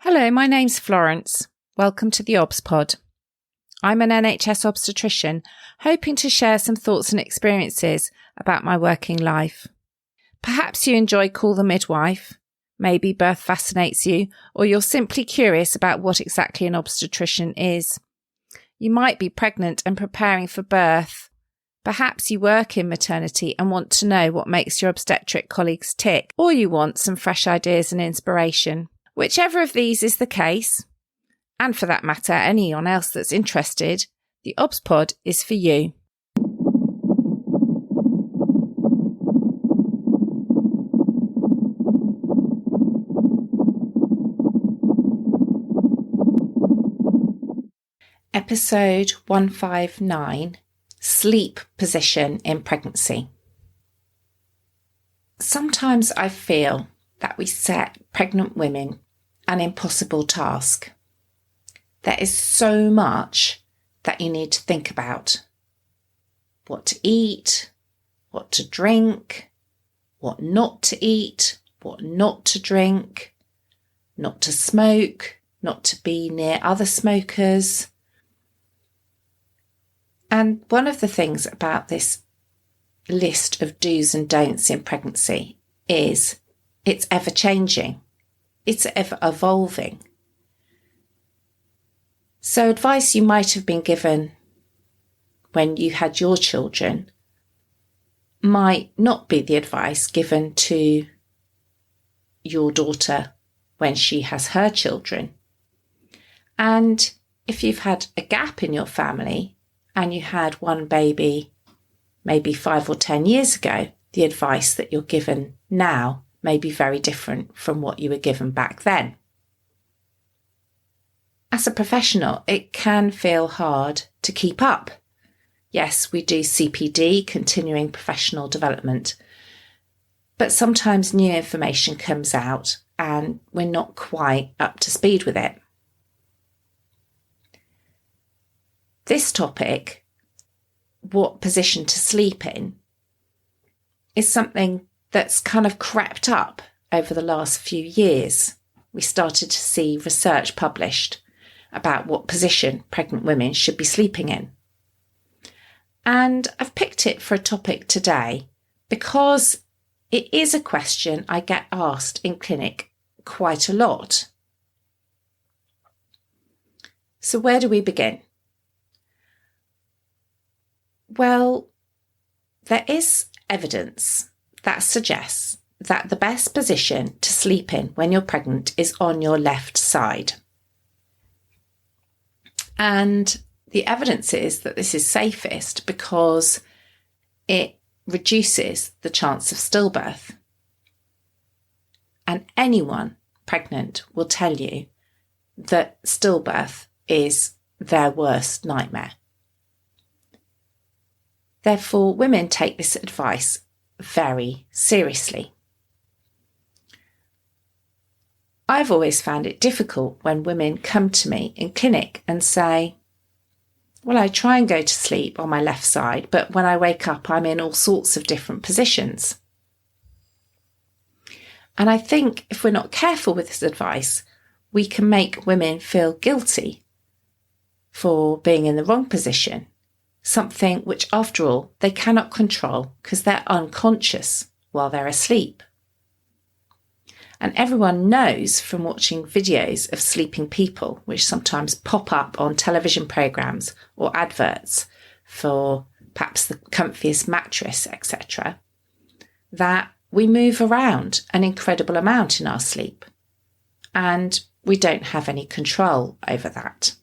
Hello, my name's Florence. Welcome to the Obs Pod. I'm an NHS obstetrician, hoping to share some thoughts and experiences about my working life. Perhaps you enjoy Call the Midwife, maybe birth fascinates you, or you're simply curious about what exactly an obstetrician is. You might be pregnant and preparing for birth. Perhaps you work in maternity and want to know what makes your obstetric colleagues tick, or you want some fresh ideas and inspiration. Whichever of these is the case, and for that matter, anyone else that's interested, the Obs Pod is for you. Episode 159, Sleep Position in Pregnancy. Sometimes I feel that we set pregnant women an impossible task. There is so much that you need to think about. What to eat, what to drink, what not to eat, what not to drink, not to smoke, not to be near other smokers. And one of the things about this list of do's and don'ts in pregnancy is it's ever changing. It's ever evolving. So advice you might have been given when you had your children might not be the advice given to your daughter when she has her children. And if you've had a gap in your family and you had one baby maybe 5 or 10 years ago, the advice that you're given now may be very different from what you were given back then. As a professional, it can feel hard to keep up. Yes, we do CPD, continuing professional development, but sometimes new information comes out and we're not quite up to speed with it. This topic, what position to sleep in, is something that's kind of crept up over the last few years. We started to see research published about what position pregnant women should be sleeping in. And I've picked it for a topic today because it is a question I get asked in clinic quite a lot. So where do we begin? Well, there is evidence that suggests that the best position to sleep in when you're pregnant is on your left side. And the evidence is that this is safest because it reduces the chance of stillbirth. And anyone pregnant will tell you that stillbirth is their worst nightmare. Therefore, women take this advice very seriously. I've always found it difficult when women come to me in clinic and say, well, I try and go to sleep on my left side, but when I wake up, I'm in all sorts of different positions. And I think if we're not careful with this advice, we can make women feel guilty for being in the wrong position. Something which, after all, they cannot control because they're unconscious while they're asleep. And everyone knows from watching videos of sleeping people, which sometimes pop up on television programmes or adverts for perhaps the comfiest mattress, etc., that we move around an incredible amount in our sleep and we don't have any control over that.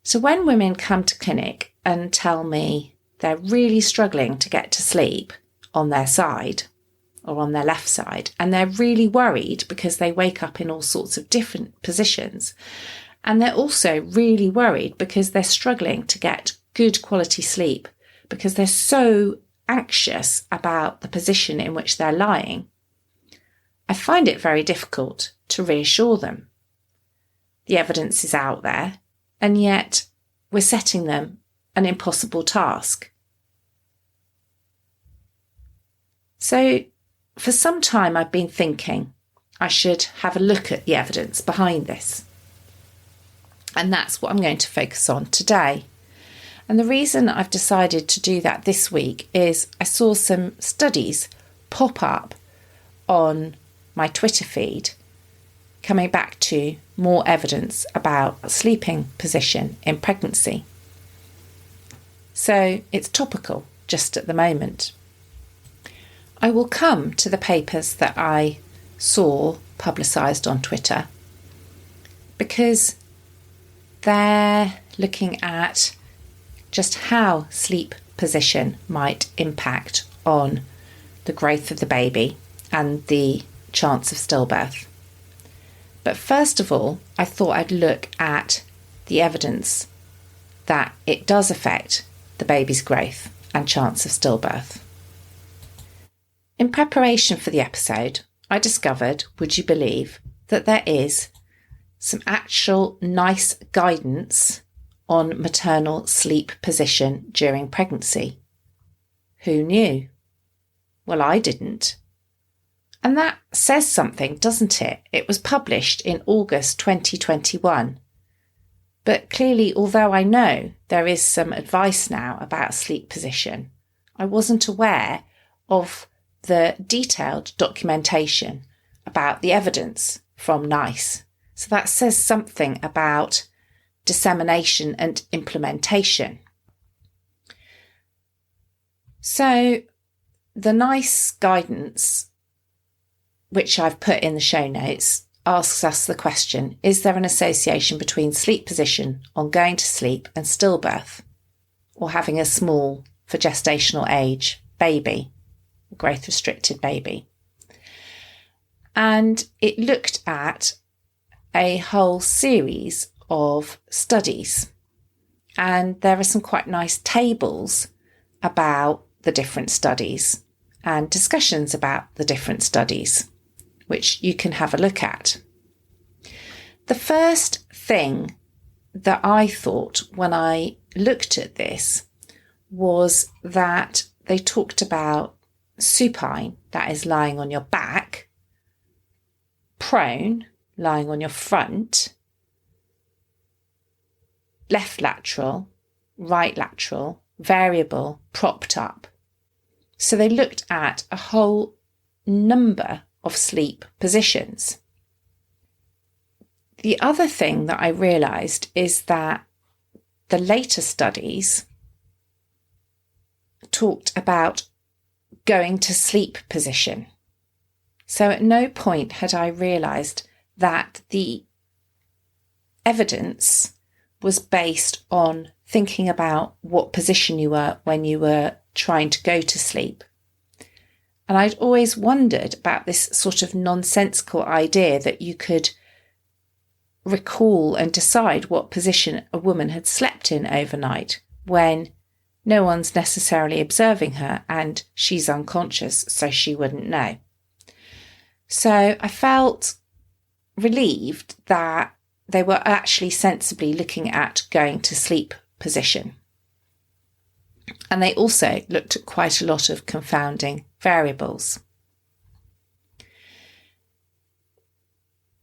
So when women come to clinic and tell me they're really struggling to get to sleep on their side or on their left side, and they're really worried because they wake up in all sorts of different positions, and they're also really worried because they're struggling to get good quality sleep because they're so anxious about the position in which they're lying, I find it very difficult to reassure them. The evidence is out there, and yet we're setting them an impossible task. So for some time I've been thinking I should have a look at the evidence behind this. And that's what I'm going to focus on today. And the reason I've decided to do that this week is I saw some studies pop up on my Twitter feed coming back to more evidence about sleeping position in pregnancy. So it's topical just at the moment. I will come to the papers that I saw publicised on Twitter because they're looking at just how sleep position might impact on the growth of the baby and the chance of stillbirth. But first of all, I thought I'd look at the evidence that it does affect the baby's growth and chance of stillbirth. In preparation for the episode, I discovered, would you believe, that there is some actual nice guidance on maternal sleep position during pregnancy. Who knew? Well, I didn't. And that says something, doesn't it? It was published in August 2021. But clearly, although I know there is some advice now about sleep position, I wasn't aware of the detailed documentation about the evidence from NICE. So that says something about dissemination and implementation. So the NICE guidance, which I've put in the show notes, asks us the question, is there an association between sleep position on going to sleep and stillbirth, or having a small, for gestational age, baby, a growth restricted baby? And it looked at a whole series of studies, and there are some quite nice tables about the different studies and discussions about the different studies, which you can have a look at. The first thing that I thought when I looked at this was that they talked about supine, that is lying on your back, prone, lying on your front, left lateral, right lateral, variable, propped up. So they looked at a whole number of sleep positions. The other thing that I realised is that the later studies talked about going to sleep position. So at no point had I realised that the evidence was based on thinking about what position you were when you were trying to go to sleep. And I'd always wondered about this sort of nonsensical idea that you could recall and decide what position a woman had slept in overnight when no one's necessarily observing her and she's unconscious, so she wouldn't know. So I felt relieved that they were actually sensibly looking at going to sleep position. And they also looked at quite a lot of confounding variables.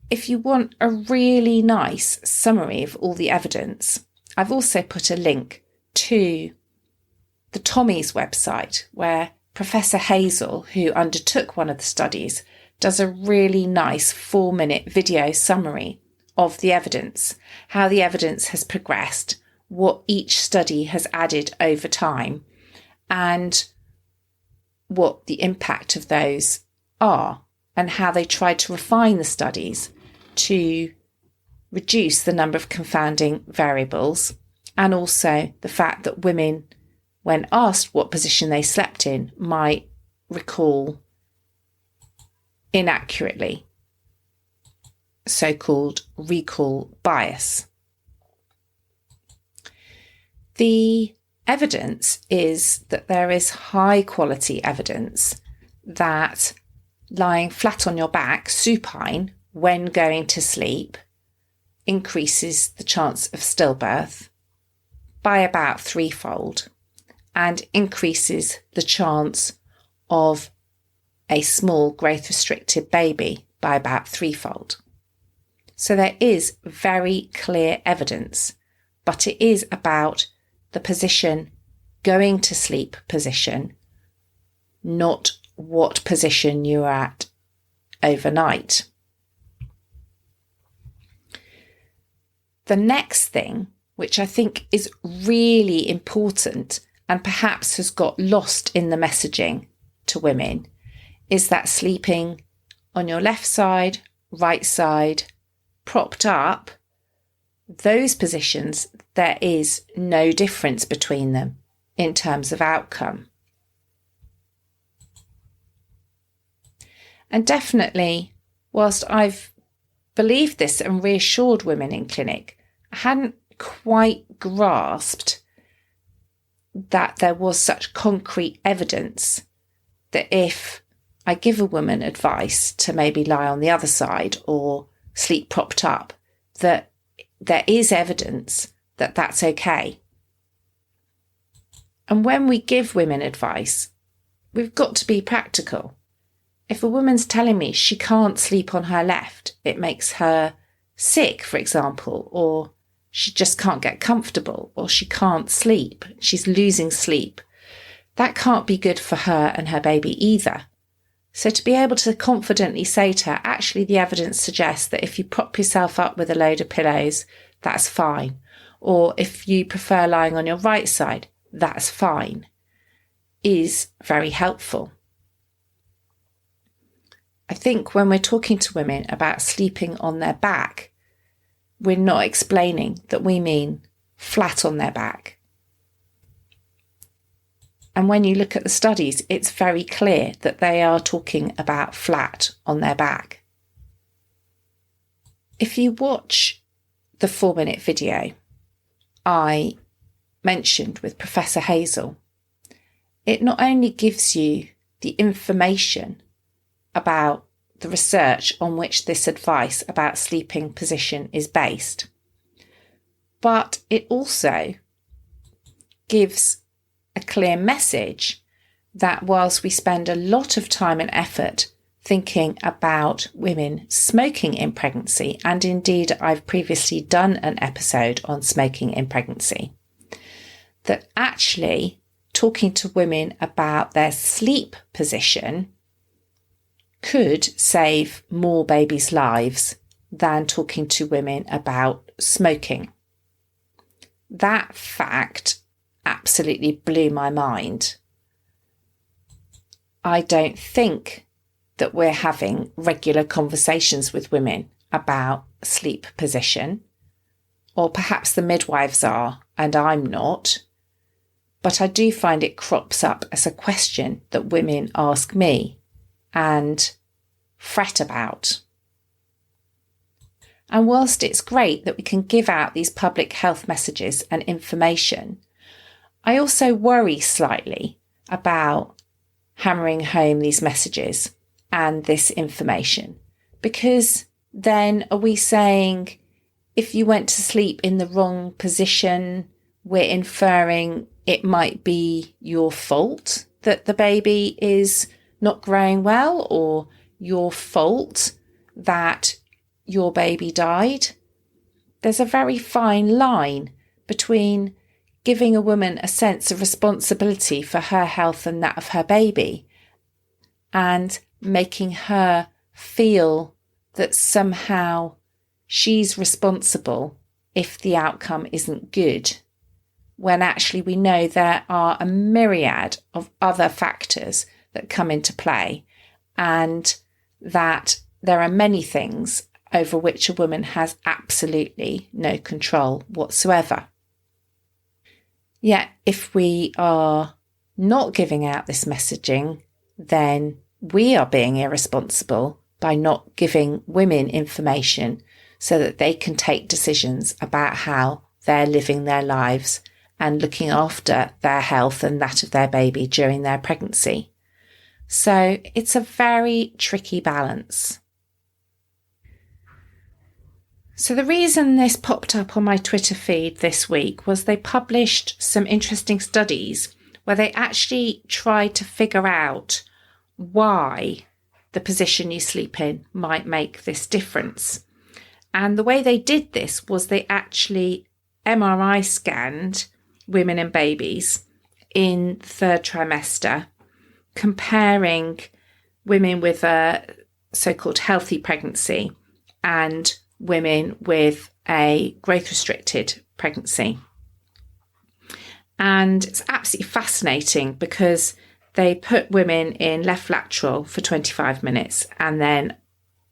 If you want a really nice summary of all the evidence, I've also put a link to the Tommy's website, where Professor Hazel, who undertook one of the studies, does a really nice 4-minute video summary of the evidence, how the evidence has progressed, what each study has added over time, and what the impact of those are, and how they tried to refine the studies to reduce the number of confounding variables, and also the fact that women, when asked what position they slept in, might recall inaccurately, so-called recall bias. The evidence is that there is high quality evidence that lying flat on your back, supine, when going to sleep, increases the chance of stillbirth by about 3-fold and increases the chance of a small growth restricted baby by about threefold. So there is very clear evidence, but it is about the position, going to sleep position, not what position you're at overnight. The next thing, which I think is really important and perhaps has got lost in the messaging to women, is that sleeping on your left side, right side, propped up, those positions, there is no difference between them in terms of outcome. And definitely, whilst I've believed this and reassured women in clinic, I hadn't quite grasped that there was such concrete evidence that if I give a woman advice to maybe lie on the other side or sleep propped up, that there is evidence that that's okay. And when we give women advice, we've got to be practical. If a woman's telling me she can't sleep on her left, it makes her sick, for example, or she just can't get comfortable, or she can't sleep, she's losing sleep, that can't be good for her and her baby either. So to be able to confidently say to her, actually the evidence suggests that if you prop yourself up with a load of pillows, that's fine. Or if you prefer lying on your right side, that's fine, is very helpful. I think when we're talking to women about sleeping on their back, we're not explaining that we mean flat on their back. And when you look at the studies, it's very clear that they are talking about flat on their back. If you watch the 4-minute video I mentioned with Professor Hazel, it not only gives you the information about the research on which this advice about sleeping position is based, but it also gives a clear message that whilst we spend a lot of time and effort thinking about women smoking in pregnancy, and indeed I've previously done an episode on smoking in pregnancy, that actually talking to women about their sleep position could save more babies' lives than talking to women about smoking. That fact absolutely blew my mind. I don't think that we're having regular conversations with women about sleep position, or perhaps the midwives are and I'm not, but I do find it crops up as a question that women ask me and fret about. And whilst it's great that we can give out these public health messages and information, I also worry slightly about hammering home these messages and this information, because then are we saying if you went to sleep in the wrong position, we're inferring it might be your fault that the baby is not growing well, or your fault that your baby died? There's a very fine line between giving a woman a sense of responsibility for her health and that of her baby, and making her feel that somehow she's responsible if the outcome isn't good, when actually we know there are a myriad of other factors that come into play, and that there are many things over which a woman has absolutely no control whatsoever. Yet if we are not giving out this messaging, then we are being irresponsible by not giving women information so that they can take decisions about how they're living their lives and looking after their health and that of their baby during their pregnancy. So it's a very tricky balance. So the reason this popped up on my Twitter feed this week was they published some interesting studies where they actually tried to figure out why the position you sleep in might make this difference. And the way they did this was they actually MRI scanned women and babies in the third trimester, comparing women with a so-called healthy pregnancy and women with a growth-restricted pregnancy. And it's absolutely fascinating because they put women in left lateral for 25 minutes and then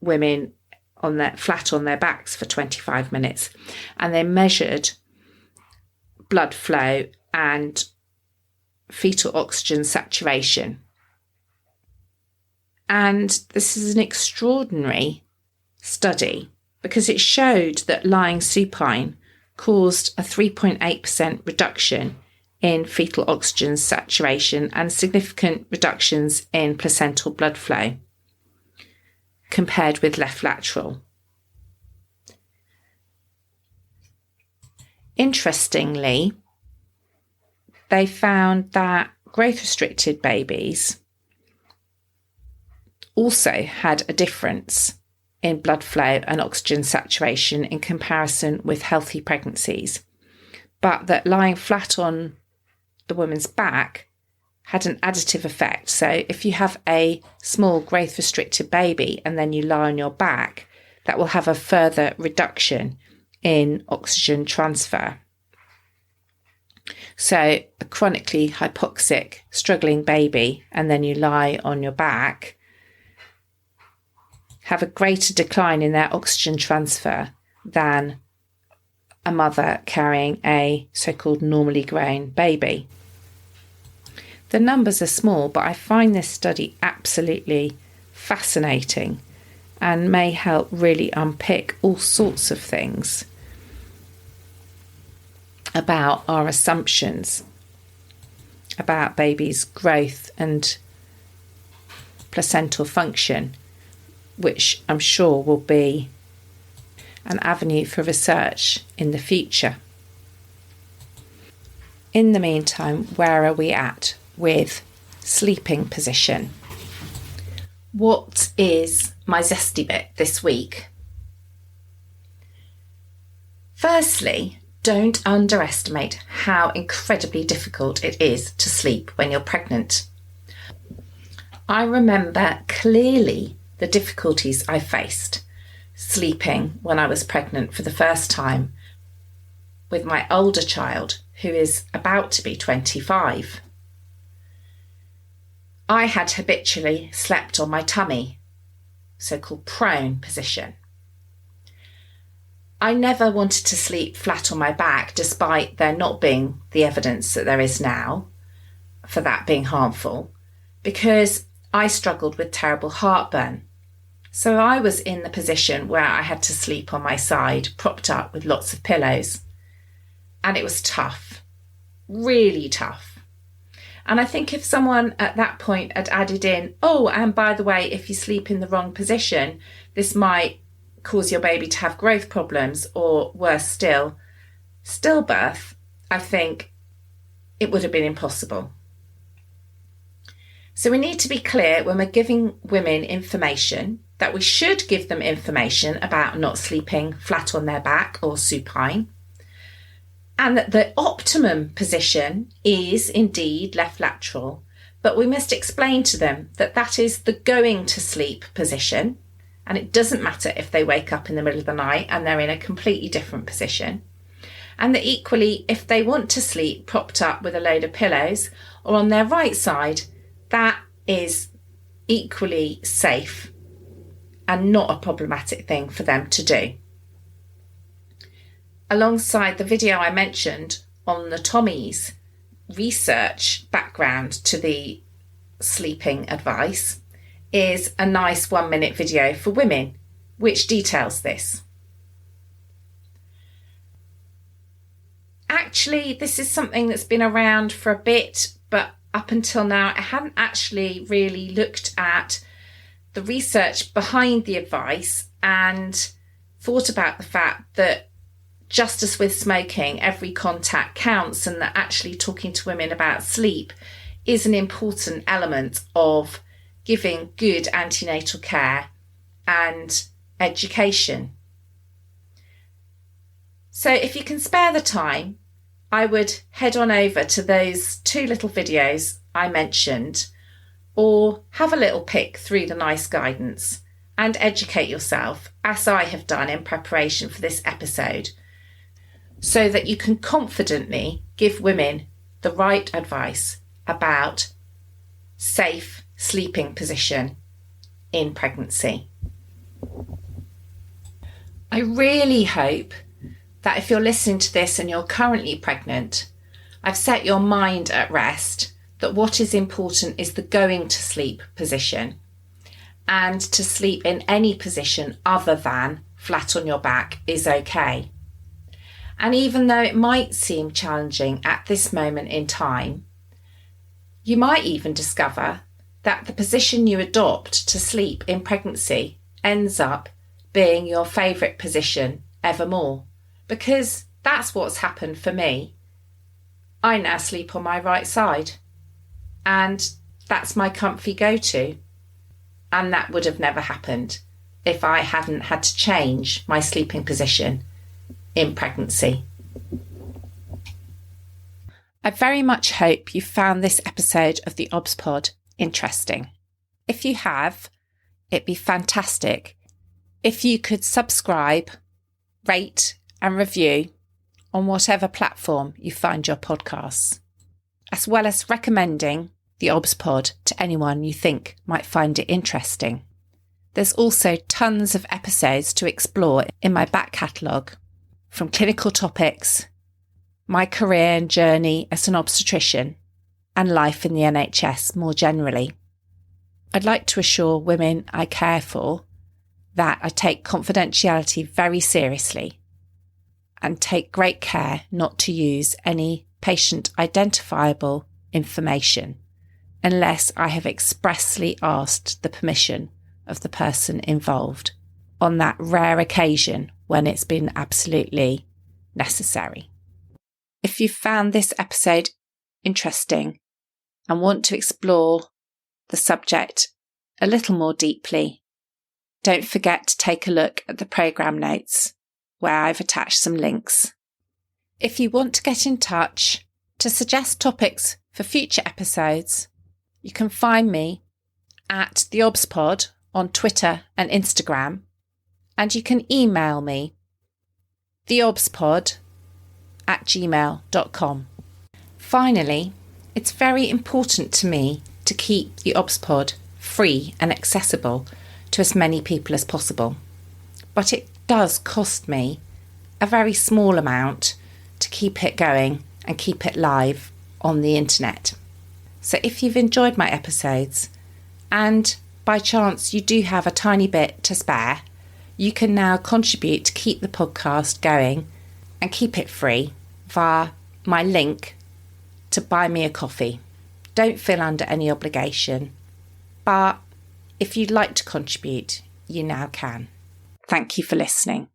women on their flat on their backs for 25 minutes. And they measured blood flow and fetal oxygen saturation. And this is an extraordinary study because it showed that lying supine caused a 3.8% reduction in fetal oxygen saturation and significant reductions in placental blood flow compared with left lateral. Interestingly, they found that growth-restricted babies also had a difference in blood flow and oxygen saturation in comparison with healthy pregnancies, but that lying flat on the woman's back had an additive effect. So if you have a small growth restricted baby and then you lie on your back, that will have a further reduction in oxygen transfer. So a chronically hypoxic struggling baby and then you lie on your back have a greater decline in their oxygen transfer than a mother carrying a so-called normally grown baby. The numbers are small, but I find this study absolutely fascinating and may help really unpick all sorts of things about our assumptions about babies' growth and placental function, which I'm sure will be an avenue for research in the future. In the meantime, where are we at with sleeping position? What is my zesty bit this week? Firstly, don't underestimate how incredibly difficult it is to sleep when you're pregnant. I remember clearly the difficulties I faced sleeping when I was pregnant for the first time with my older child, who is about to be 25. I had habitually slept on my tummy, so-called prone position. I never wanted to sleep flat on my back, despite there not being the evidence that there is now for that being harmful, because I struggled with terrible heartburn. So I was in the position where I had to sleep on my side, propped up with lots of pillows. And it was tough, really tough. And I think if someone at that point had added in, oh, and by the way, if you sleep in the wrong position, this might cause your baby to have growth problems, or worse still, stillbirth, I think it would have been impossible. So we need to be clear when we're giving women information that we should give them information about not sleeping flat on their back or supine, and that the optimum position is indeed left lateral, but we must explain to them that that is the going to sleep position, and it doesn't matter if they wake up in the middle of the night and they're in a completely different position. And that equally, if they want to sleep propped up with a load of pillows or on their right side, that is equally safe and not a problematic thing for them to do. Alongside the video I mentioned on the Tommy's research background to the sleeping advice is a nice 1-minute video for women which details this. Actually, this is something that's been around for a bit, but up until now I hadn't actually really looked at the research behind the advice and thought about the fact that just as with smoking, every contact counts, and that actually talking to women about sleep is an important element of giving good antenatal care and education. So if you can spare the time, I would head on over to those 2 little videos I mentioned, or have a little pick through the nice guidance and educate yourself, as I have done in preparation for this episode, so that you can confidently give women the right advice about safe sleeping position in pregnancy. I really hope that if you're listening to this and you're currently pregnant, I've set your mind at rest that what is important is the going to sleep position, and to sleep in any position other than flat on your back is okay. And even though it might seem challenging at this moment in time, you might even discover that the position you adopt to sleep in pregnancy ends up being your favourite position evermore, because that's what's happened for me. I now sleep on my right side, and that's my comfy go-to. And that would have never happened if I hadn't had to change my sleeping position in pregnancy. I very much hope you found this episode of the OBS Pod interesting. If you have, it'd be fantastic if you could subscribe, rate and review on whatever platform you find your podcasts, as well as recommending the OBS Pod to anyone you think might find it interesting. There's also tons of episodes to explore in my back catalogue, from clinical topics, my career and journey as an obstetrician, and life in the NHS more generally. I'd like to assure women I care for that I take confidentiality very seriously and take great care not to use any patient identifiable information unless I have expressly asked the permission of the person involved, on that rare occasion when it's been absolutely necessary. If you found this episode interesting and want to explore the subject a little more deeply, don't forget to take a look at the programme notes where I've attached some links. If you want to get in touch to suggest topics for future episodes, you can find me at the OBSPod on Twitter and Instagram, and you can email me theobspod@gmail.com. Finally, it's very important to me to keep the OBSPod free and accessible to as many people as possible, but it does cost me a very small amount to keep it going and keep it live on the internet. So if you've enjoyed my episodes and by chance you do have a tiny bit to spare, you can now contribute to keep the podcast going and keep it free via my link to buy me a coffee. Don't feel under any obligation, but if you'd like to contribute, you now can. Thank you for listening.